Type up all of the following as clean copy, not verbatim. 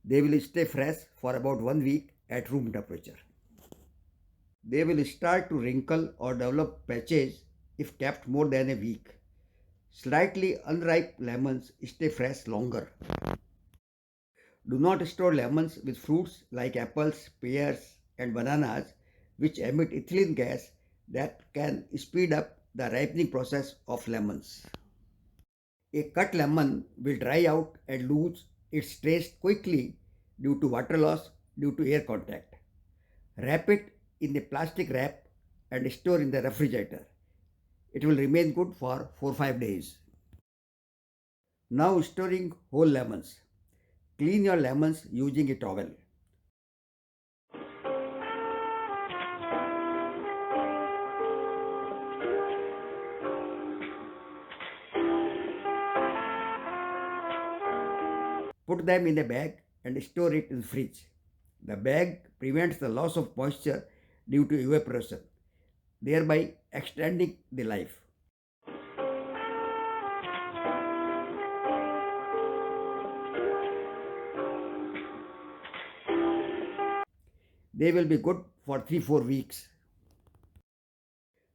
They will stay fresh for about 1 week at room temperature. They will start to wrinkle or develop patches if kept more than a week. Slightly unripe lemons stay fresh longer. Do not store lemons with fruits like apples, pears, and bananas, which emit ethylene gas that can speed up the ripening process of lemons. A cut lemon will dry out and lose its taste quickly due to water loss due to air contact. Wrap it in a plastic wrap and store in the refrigerator. It will remain good for 4-5 days. Now storing whole lemons. Clean your lemons using a towel. Put them in a bag and store it in the fridge. The bag prevents the loss of moisture due to evaporation, thereby extending the life. They will be good for 3-4 weeks.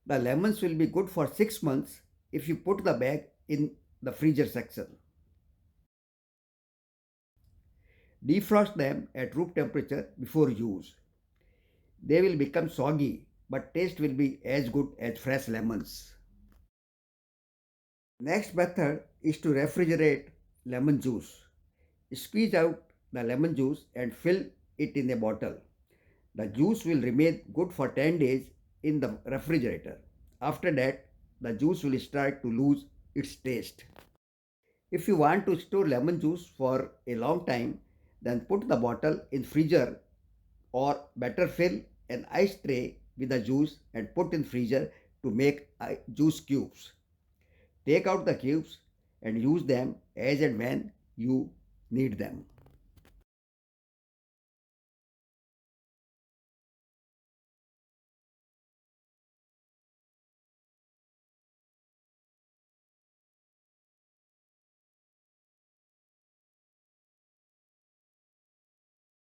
The lemons will be good for 6 months if you put the bag in the freezer section. Defrost them at room temperature before use. They will become soggy, but taste will be as good as fresh lemons. Next method is to refrigerate lemon juice. Squeeze out the lemon juice and fill it in a bottle. The juice will remain good for 10 days in the refrigerator. After that, the juice will start to lose its taste. If you want to store lemon juice for a long time, then put the bottle in freezer or better fill an ice tray with the juice and put in freezer to make juice cubes. Take out the cubes and use them as and when you need them.